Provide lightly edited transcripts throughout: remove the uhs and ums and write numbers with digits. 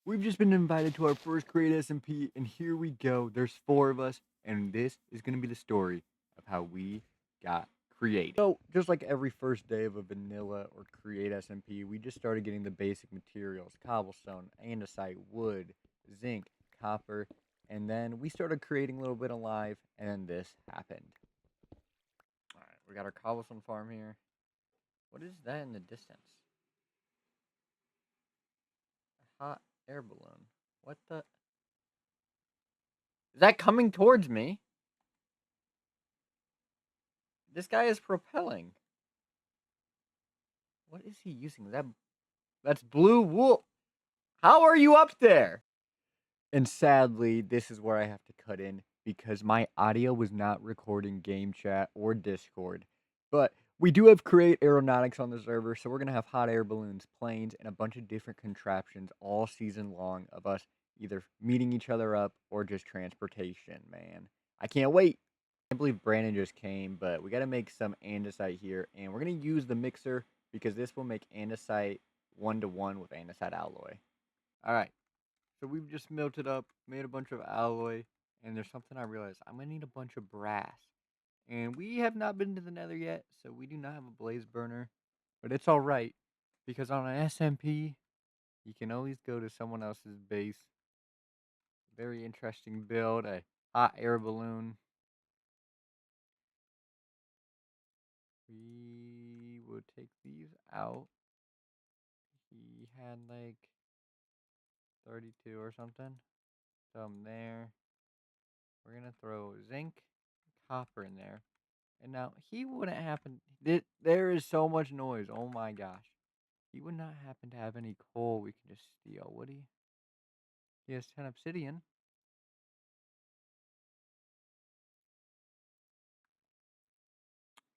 We've just been invited to our first Create SMP, and here we go. There's 4 of us, and this is going to be the story of how we got created. So, just like every first day of a vanilla or Create SMP, we just started getting the basic materials: cobblestone, andesite, wood, zinc, copper, and then we started creating a little bit of live, and this happened. All right, we got our cobblestone farm here. What is that in the distance? A hot air balloon. What the? Is that coming towards me? This guy is propelling. What is he using? That's blue wool. How are you up there? And sadly, this is where I have to cut in because my audio was not recording game chat or Discord. But we do have Create Aeronautics on the server, so we're gonna have hot air balloons, planes, and a bunch of different contraptions all season long of us either meeting each other up or just transportation, man. I can't wait. I can't believe Brandon just came, but we got to make some andesite here, and we're going to use the mixer because this will make andesite 1-to-1 with andesite alloy. All right, so we've just melted up, made a bunch of alloy, and there's something I realized. I'm going to need a bunch of brass, and we have not been to the nether yet, so we do not have a blaze burner, but it's all right because on an SMP, you can always go to someone else's base. Very interesting build, a hot air balloon. We would take these out. He had like 32 or something. Some there. We're gonna throw zinc, copper in there. And now he wouldn't happen. There is so much noise. Oh my gosh. He would not happen to have any coal we can just steal, would he? He has 10 obsidian.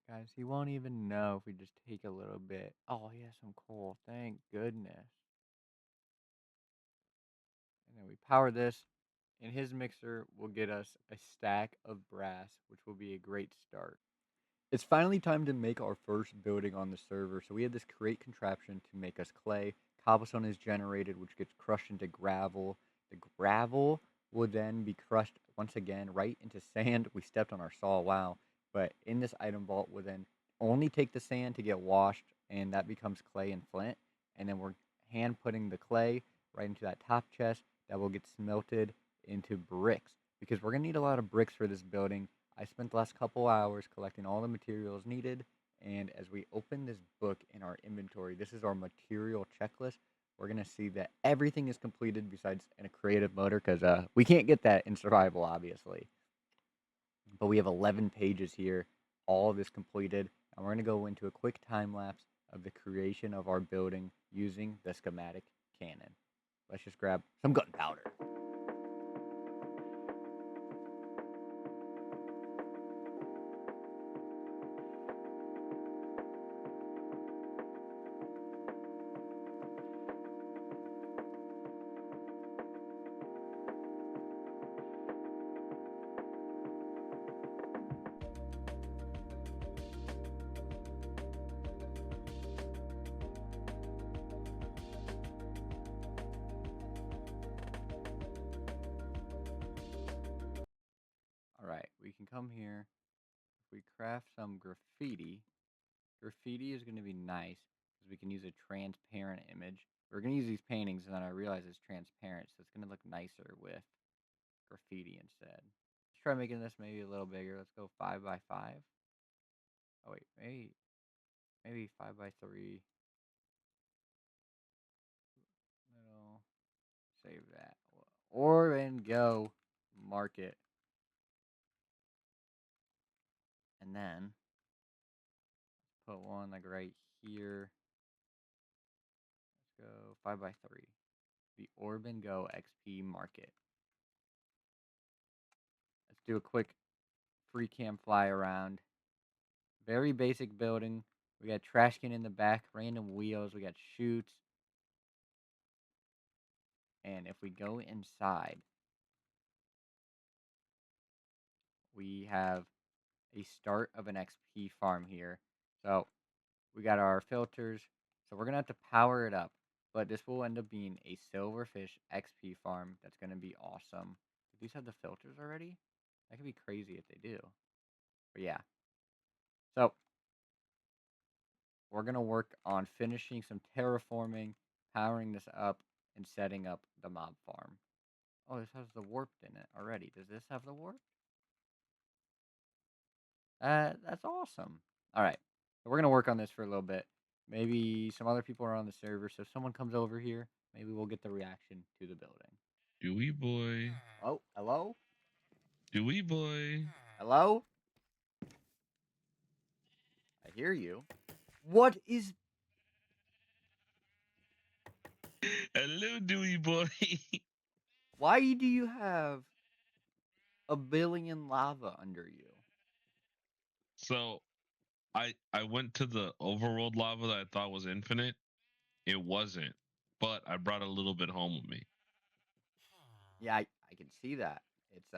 Guys, he won't even know if we just take a little bit. Oh, he has some coal. Thank goodness. And then we power this, and his mixer will get us a stack of brass, which will be a great start. It's finally time to make our first building on the server. So we have this create contraption to make us clay. Cobblestone is generated, which gets crushed into gravel. The gravel will then be crushed once again right into sand. We stepped on our saw, wow. But in this item vault, we'll then only take the sand to get washed, and that becomes clay and flint. And then we're hand putting the clay right into that top chest that will get smelted into bricks because we're going to need a lot of bricks for this building. I spent the last couple hours collecting all the materials needed, and as we open this book in our inventory, this is our material checklist. We're going to see that everything is completed besides in a creative motor because we can't get that in survival, obviously. But we have 11 pages here, all of this completed, and we're going to go into a quick time lapse of the creation of our building using the schematic cannon. Let's just grab some gunpowder. All right, we can come here. If we craft some graffiti, graffiti is going to be nice because we can use a transparent image. We're going to use these paintings, and then I realize it's transparent, so it's going to look nicer with graffiti instead. Let's try making this maybe a little bigger. Let's go 5 by 5. Oh wait, maybe 5 by 3. No, save that. Or then go mark it, and then put one like right here. Let's go 5 by 3. The Orb and Go XP Market. Let's do a quick free cam fly around. Very basic building. We got trash can in the back, random wheels. We got chutes. And if we go inside, we have a start of an XP farm here. So we got our filters. So we're going to have to power it up. But this will end up being a silverfish XP farm that's going to be awesome. Do these have the filters already? That could be crazy if they do. But yeah. So we're going to work on finishing some terraforming, powering this up, and setting up the mob farm. Oh, this has the warped in it already. Does this have the warp? That's awesome. All right. So we're going to work on this for a little bit. Maybe some other people are on the server. So if someone comes over here, maybe we'll get the reaction to the building. Dewey boy. Oh, hello? Dewey boy. Hello? I hear you. What is... Hello, Dewey boy. Why do you have a billion lava under you? So I went to the overworld lava that I thought was infinite. It wasn't, but I brought a little bit home with me. Yeah, I can see that. It's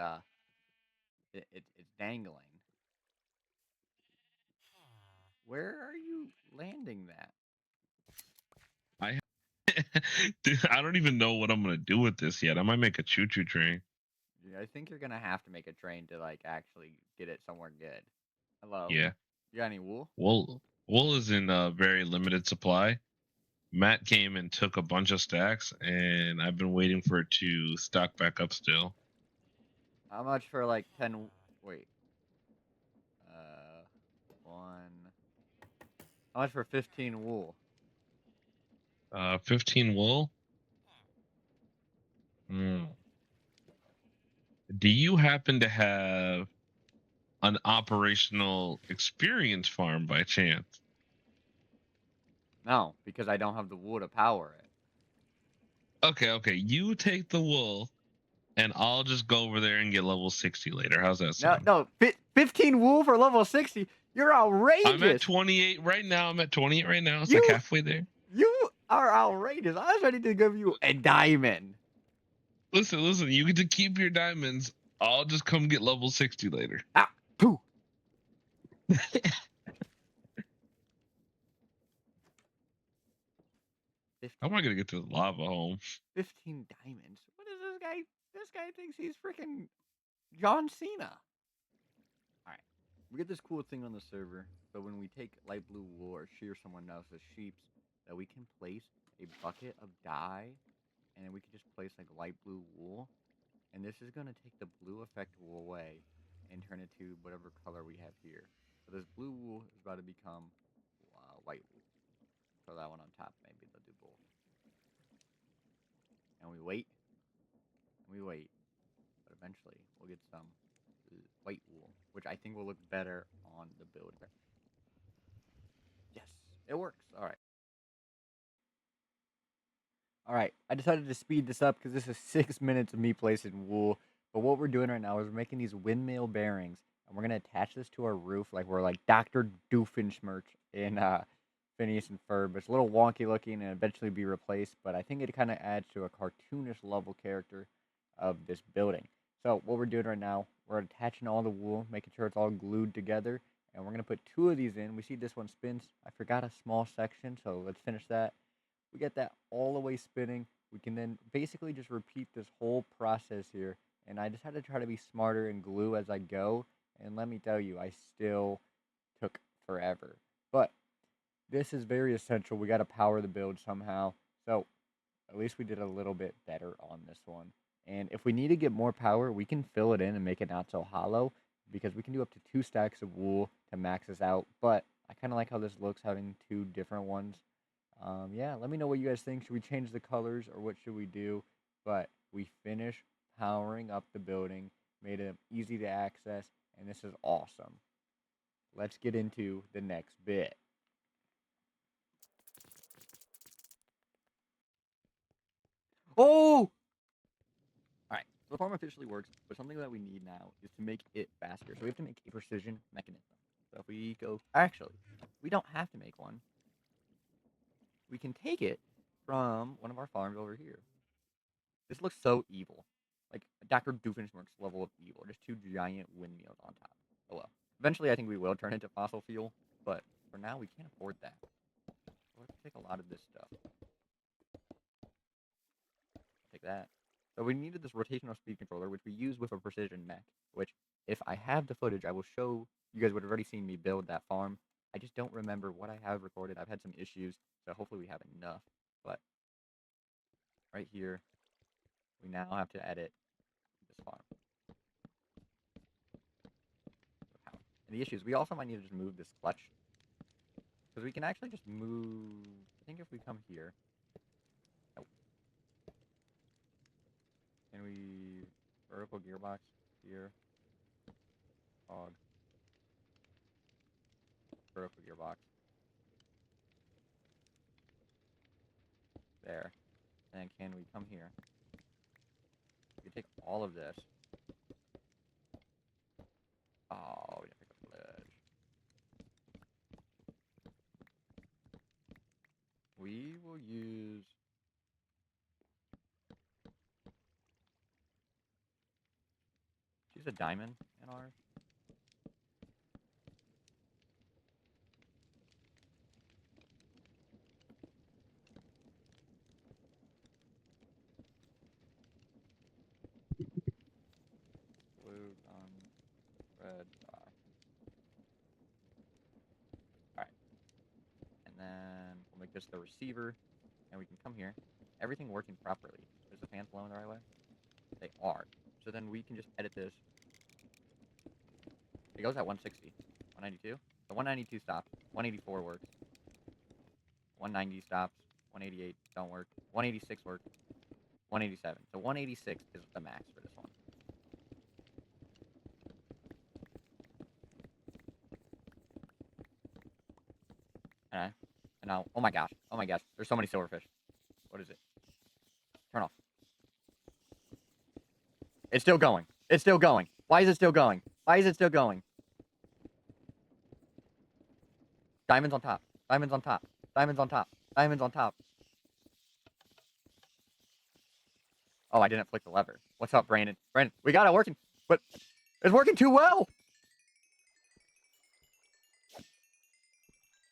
it's dangling. Where are you landing that? I Dude, I don't even know what I'm gonna do with this yet. I might make a choo-choo train. Yeah, I think you're gonna have to make a train to like actually get it somewhere good. Hello? Yeah. You got any wool? Wool is in a very limited supply. Matt came and took a bunch of stacks, and I've been waiting for it to stock back up still. How much for like 10? Wait. Uh, one. How much for 15 wool? 15 wool. Hmm. Do you happen to have an operational experience farm by chance? No, because I don't have the wool to power it. Okay. You take the wool, and I'll just go over there and get level 60 later. How's that No, sound? no, 15 wool for level 60. You're I'm at outrageous. 28 right now. I'm at 28 right now. It's like You halfway there. you are outrageous. I was ready to give you a diamond. Listen. You get to keep your diamonds. I'll just come get level 60 later. Ah, pooh. 15, How am I gonna get to the lava home? 15 diamonds. What is this guy? This guy thinks he's freaking John Cena. All right. We get this cool thing on the server. So when we take light blue wool or shear someone else's sheeps, that we can place a bucket of dye, and then we can just place like light blue wool, and this is gonna take the blue effect wool away and turn it to whatever color we have here. So this blue wool is about to become white wool. Throw that one on top. Maybe they'll do both. And we wait, and we wait, but eventually we'll get some white wool, which I think will look better on the build. Yes, it works. All right. All right. I decided to speed this up because this is 6 minutes of me placing wool. But what we're doing right now is we're making these windmill bearings, and we're gonna attach this to our roof like we're like Dr. Doofenshmirtz in Phineas and Ferb. It's a little wonky looking and eventually be replaced, but I think it kind of adds to a cartoonish level character of this building. So what we're doing right now, we're attaching all the wool, making sure it's all glued together, and we're gonna put 2 of these in. We see this one spins. I forgot a small section, so let's finish that. We get that all the way spinning. We can then basically just repeat this whole process here. And I just had to try to be smarter and glue as I go. And let me tell you, I still took forever. But this is very essential. We got to power the build somehow. So at least we did a little bit better on this one. And if we need to get more power, we can fill it in and make it not so hollow because we can do up to 2 stacks of wool to max this out. But I kind of like how this looks having 2 different ones. Yeah, let me know what you guys think. Should we change the colors or what should we do? But we finished powering up the building, made it easy to access, and this is awesome. Let's get into the next bit. Oh! Alright, so the farm officially works, but something that we need now is to make it faster. So we have to make a precision mechanism. So if we go, actually, we don't have to make one. We can take it from one of our farms over here. This looks so evil. Like Dr. Doofenshmirtz level of evil. Just 2 giant windmills on top. Oh well. Eventually, I think we will turn into fossil fuel, but for now, we can't afford that. We'll have to take a lot of this stuff. that. So we needed this rotational speed controller, which we use with a precision mech, which if I have the footage, I will show you guys would have already seen me build that farm. I just don't remember what I have recorded. I've had some issues, so hopefully we have enough. But right here, we now have to edit this farm. And the issue is we also might need to just move this clutch. Because we can actually just move... I think if we come here... Oh. Can we... Vertical gearbox here. Fog. Vertical gearbox. There. And can we come here? We can take all of this. Oh, we didn't pick up the ledge. We will use... Use a diamond in ours. Blue on red dot. Alright. And then we'll make this the receiver. And we can come here. Everything working properly. Is the fans blowing the right way? They are. So then we can just edit this. It goes at 160. 192? So 192 stops. 184 works. 190 stops. 188 don't work. 186 works. 187. So 186 is the max for this one. And now, oh my gosh. Oh my gosh. There's so many silverfish. What is it? Turn off. It's still going. It's still going. Why is it still going? Why is it still going? Diamonds on top. Diamonds on top. Diamonds on top. Diamonds on top. Oh, I didn't flick the lever. What's up, Brandon? Brandon, we got it working. But it's working too well.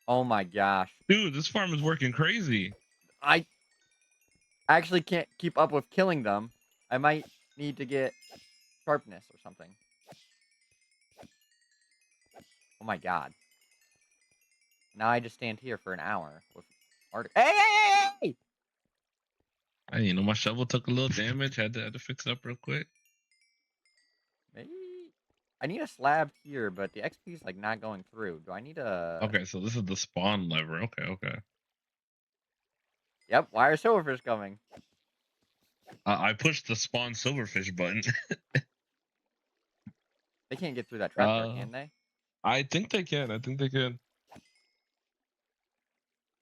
Oh my gosh. Dude, this farm is working crazy. I actually can't keep up with killing them. I might need to get sharpness or something. Oh my god. Now I just stand here for an hour with Arctic. Hey, hey, hey, hey! And you know, my shovel took a little damage. Had to fix it up real quick. Maybe I need a slab here, but the XP is like not going through. Do I need a? Okay, so this is the spawn lever. Okay, okay. Yep. Why are silverfish coming? I pushed the spawn silverfish button. They can't get through that trapdoor, uh, can they? I think they can. I think they can.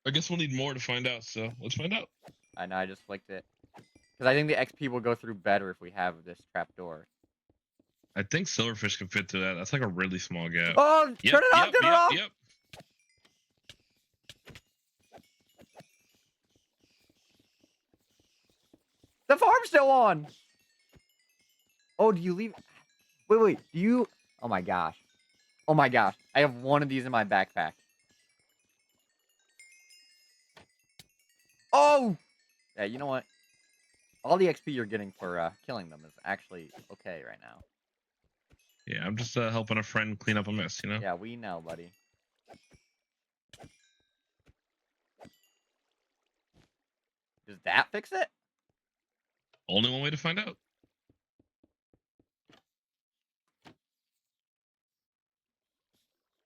I guess we'll need more to find out. So let's find out. I know. I just flicked it because I think the XP will go through better if we have this trapdoor. I think silverfish can fit through that. That's like a really small gap. Oh, Yep, turn it off! yep, Turn it yep, off! yep. The farm's still on. Oh, do you leave? Wait. Do you? Oh my gosh. Oh my gosh. I have one of these in my backpack. Oh! Yeah, you know what? All the XP you're getting for killing them is actually okay right now. Yeah, I'm just helping a friend clean up a mess, you know? Yeah, we know, buddy. Does that fix it? Only one way to find out.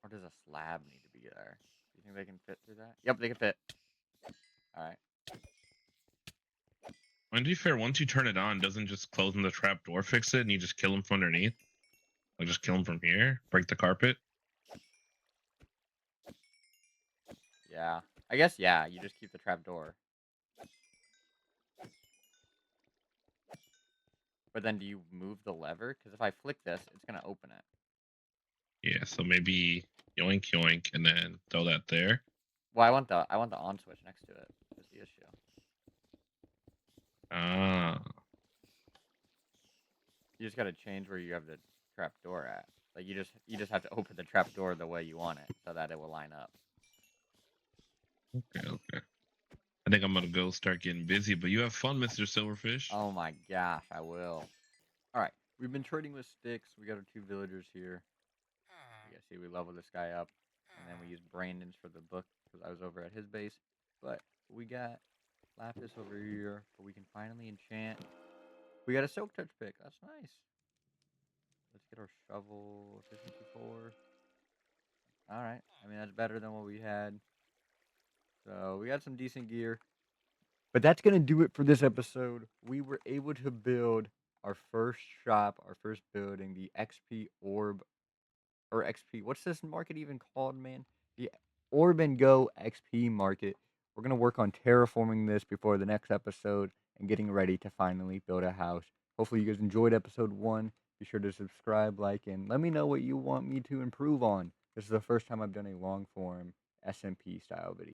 Or does a slab need to be there? Do you think they can fit through that? Yep, they can fit. Alright. And to be fair, once you turn it on, doesn't just closing the trap door fix it and you just kill them from underneath? Like just kill them from here? Break the carpet? Yeah. I guess, yeah, you just keep the trap door. But then do you move the lever? Because if I flick this, it's going to open it. Yeah, so maybe yoink yoink and then throw that there. Well, I want the on switch next to it. Is the issue. Ah. You just got to change where you have the trap door at. Like you just have to open the trap door the way you want it so that it will line up. Okay, okay. I think I'm gonna go start getting busy. But you have fun, Mr. Silverfish. Oh my gosh, I will. All right, we've been trading with sticks. We got our two villagers here. You guys see, we level this guy up, and then we use Brandon's for the book because I was over at his base. But we got lapis over here, but we can finally enchant. We got a silk touch pick. That's nice. Let's get our shovel efficiency 4. All right. I mean, that's better than what we had. So we got some decent gear. But that's going to do it for this episode. We were able to build our first shop, our first building, the XP Orb, or XP. What's this market even called, man? The Orb and Go XP market. We're going to work on terraforming this before the next episode and getting ready to finally build a house. Hopefully, you guys enjoyed episode 1. Be sure to subscribe, like, and let me know what you want me to improve on. This is the first time I've done a long form SMP style video.